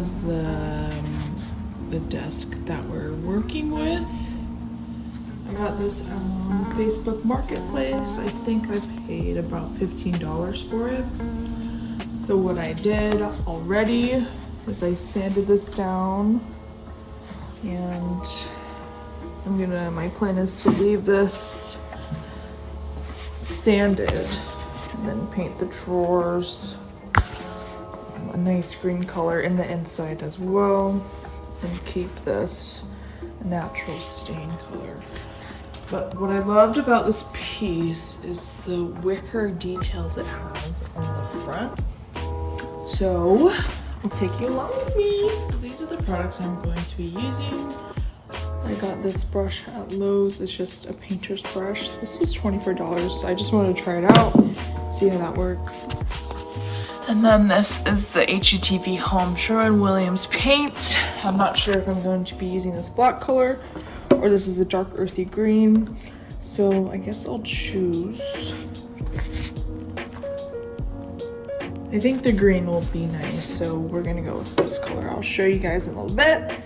is the desk that we're working with. I got this on Facebook Marketplace. I think I paid about $15 for it. So what I did already was I sanded this down, and my plan is to leave this sanded and then paint the drawers a nice green color in the inside as well, and keep this a natural stain color. But what I loved about this piece is the wicker details it has on the front. So I'll take you along with me. So these are the products I'm going to be using. I got this brush at Lowe's. It's just a painter's brush. This was $24, so I just wanted to try it out, see how that works. And then this is the HGTV Home Sherwin-Williams paint. I'm not sure if I'm going to be using this black color or this is a dark earthy green. So I guess I'll choose. I think the green will be nice, so we're gonna go with this color. I'll show you guys in a little bit,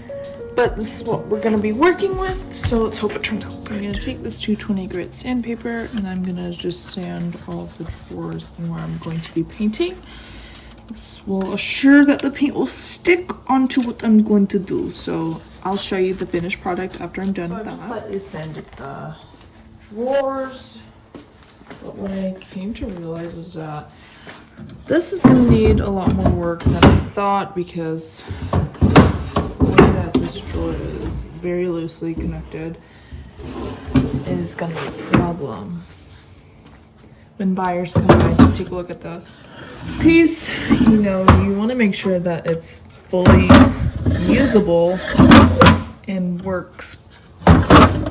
but this is what we're gonna be working with, so let's hope it turns out good. I'm gonna take this 220 grit sandpaper and I'm gonna just sand all of the drawers and where I'm going to be painting. This will assure that the paint will stick onto what I'm going to do, so I'll show you the finished product after I'm done with that. I just slightly sanded the drawers, but what I came to realize is that this is going to need a lot more work than I thought, because the way that this drawer is very loosely connected is going to be a problem. When buyers come by to take a look at the piece, you know, you want to make sure that it's fully usable and works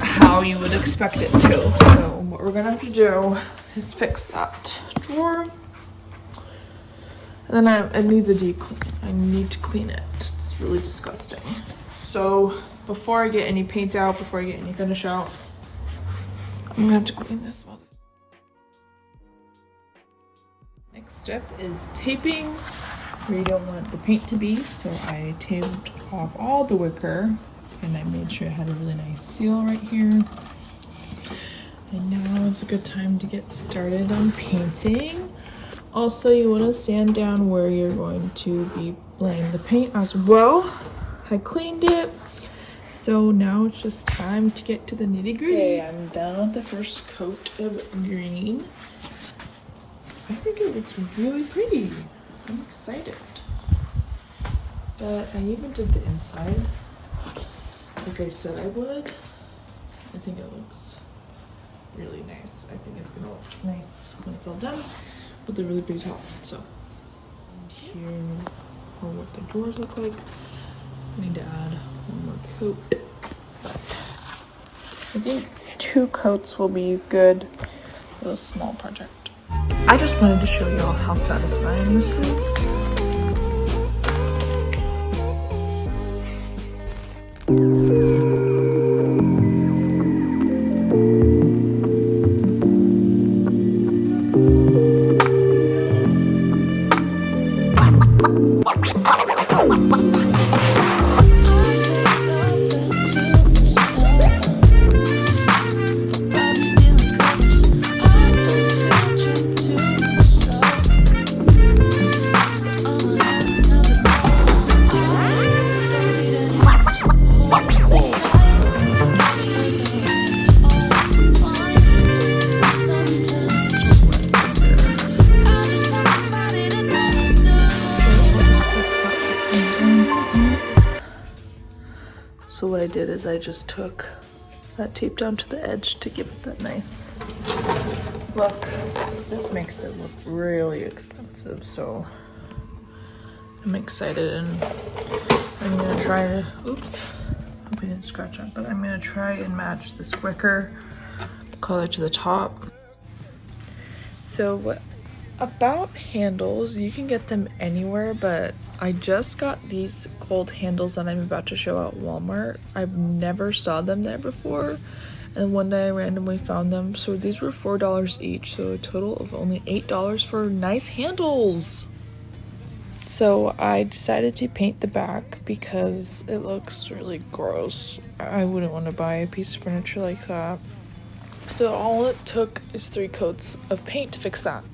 how you would expect it to. So what we're going to have to do is fix that drawer. And then it needs a deep clean. I need to clean it. It's really disgusting. So before I get any paint out, before I get any finish out, I'm gonna have to clean this one. Next step is taping where you don't want the paint to be. So I taped off all the wicker and I made sure it had a really nice seal right here. And now is a good time to get started on painting. Also, you want to sand down where you're going to be laying the paint as well. I cleaned it, so now it's just time to get to the nitty-gritty. Okay, I'm done with the first coat of green. I think it looks really pretty. I'm excited. But I even did the inside, like I said I would. I think it looks really nice. I think it's gonna look nice when it's all done with a really pretty top. So here are what the drawers look like. I need to add one more coat, but I think 2 coats will be good for a small project. I just wanted to show you all how satisfying this is. So what I did is I just took that tape down to the edge to give it that nice look. This makes it look really expensive, so I'm excited, and I'm gonna try to, oops, hope I didn't scratch up, but I'm gonna try and match this wicker color to the top. So about handles, you can get them anywhere, but I just got these gold handles that I'm about to show at Walmart. I've never saw them there before, and one day I randomly found them. So these were $4 each, so a total of only $8 for nice handles. So I decided to paint the back because it looks really gross. I wouldn't want to buy a piece of furniture like that. So all it took is 3 coats of paint to fix that.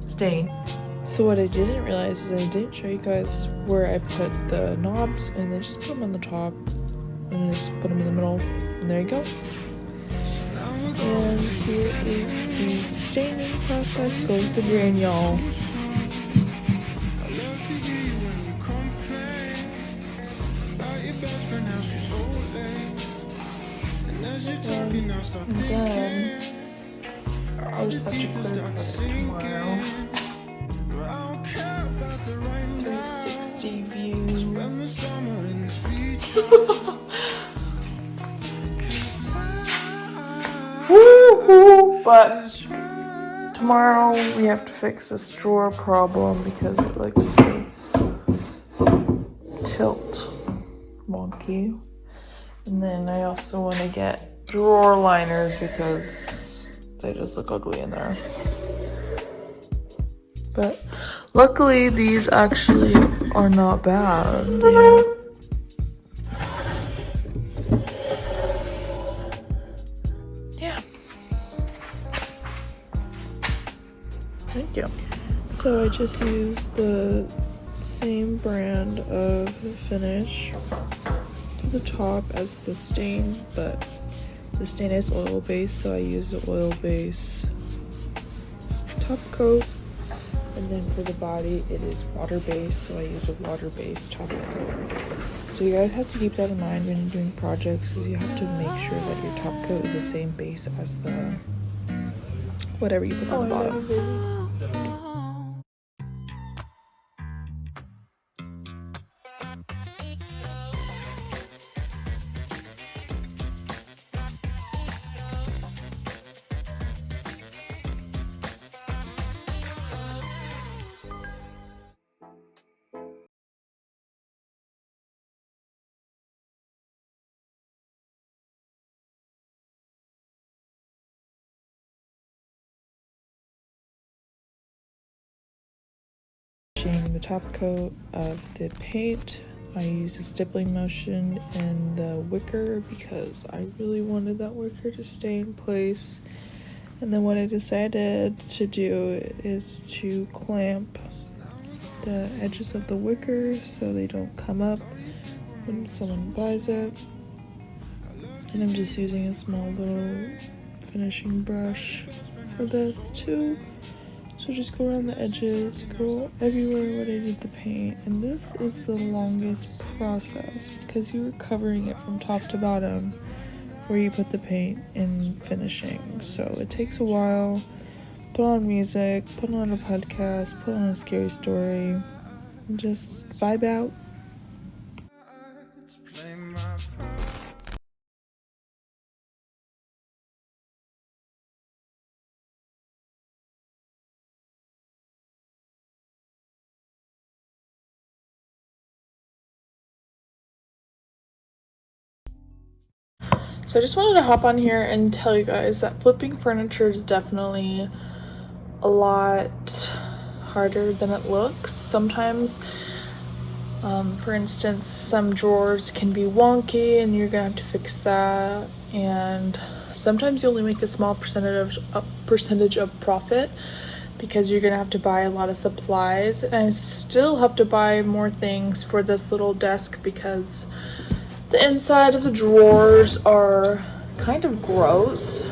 Stain. So what I didn't realize is I didn't show you guys where I put the knobs, and then just put them on the top and then just put them in the middle, and there you go. And here is the staining process. Go with the grain, y'all. And then I just have to clear it tomorrow. 360 view. Woo-hoo! But tomorrow we have to fix this drawer problem because it likes to tilt wonky. And then I also want to get drawer liners because they just look ugly in there. But luckily these actually are not bad. Yeah. Thank you. So I just used the same brand of finish for the top as the stain, but the stain is oil based, so I use the oil base top coat. And then for the body, it is water based, so I use a water based top coat. So you guys have to keep that in mind when you're doing projects, is you have to make sure that your top coat is the same base as the whatever you put on the bottom. The top coat of the paint, I use a stippling motion and the wicker because I really wanted that wicker to stay in place. And then what I decided to do is to clamp the edges of the wicker so they don't come up when someone buys it. And I'm just using a small little finishing brush for this too. So just go around the edges, go everywhere where I did the paint. And this is the longest process because you were covering it from top to bottom where you put the paint in finishing. So it takes a while. Put on music, put on a podcast, put on a scary story, and just vibe out. So I just wanted to hop on here and tell you guys that flipping furniture is definitely a lot harder than it looks. Sometimes, for instance, some drawers can be wonky and you're gonna have to fix that. And sometimes you only make a small percentage of profit because you're gonna have to buy a lot of supplies. And I still have to buy more things for this little desk because the inside of the drawers are kind of gross.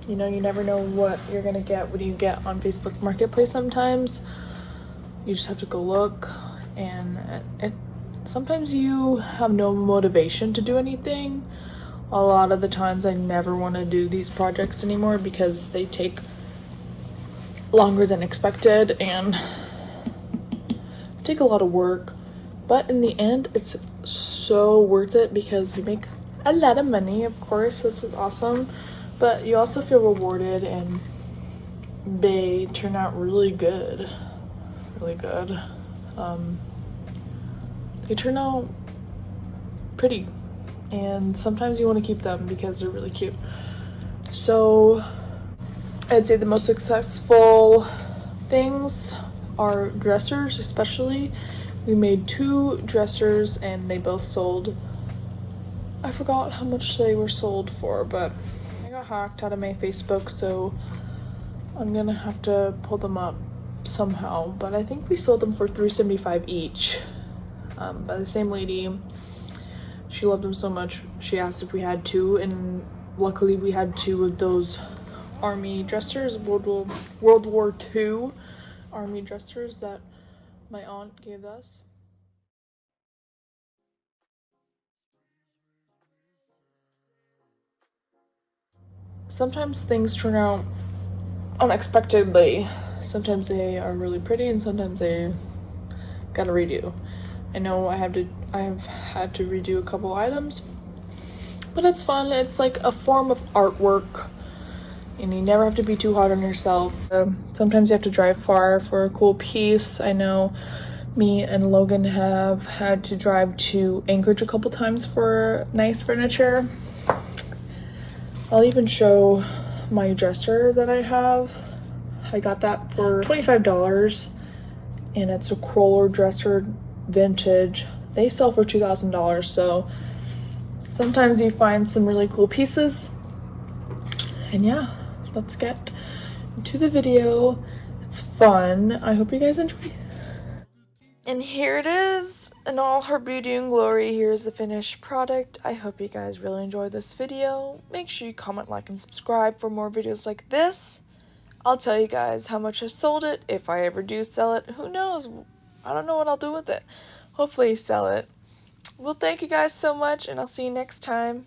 You know, you never know what you're gonna get when you get on Facebook Marketplace sometimes. You just have to go look, and sometimes you have no motivation to do anything. A lot of the times I never want to do these projects anymore because they take longer than expected and take a lot of work. But in the end, it's so worth it because you make a lot of money, of course, this is awesome. But you also feel rewarded and they turn out really good. Really good. They turn out pretty. And sometimes you want to keep them because they're really cute. So I'd say the most successful things are dressers, especially. We made 2 dressers and they both sold. I forgot how much they were sold for, but I got hacked out of my Facebook, so I'm gonna have to pull them up somehow. But I think we sold them for $3.75 each by the same lady. She loved them so much, she asked if we had 2, and luckily we had 2 of those army dressers, World War II army dressers that my aunt gave us. Sometimes things turn out unexpectedly. Sometimes they are really pretty and sometimes they gotta redo. I know I've had to redo a couple items, but it's fun. It's like a form of artwork and you never have to be too hard on yourself. Sometimes you have to drive far for a cool piece. I know me and Logan have had to drive to Anchorage a couple times for nice furniture. I'll even show my dresser that I have. I got that for $25 and it's a crawler dresser, vintage. They sell for $2,000, so sometimes you find some really cool pieces. And yeah, let's get into the video. It's fun. I hope you guys enjoy. And here it is in all her beauty and glory. Here's the finished product. I hope you guys really enjoyed this video. Make sure you comment, like, and subscribe for more videos like this. I'll tell you guys how much I sold it. If I ever do sell it, who knows? I don't know what I'll do with it. Hopefully sell it. Well, thank you guys so much, and I'll see you next time.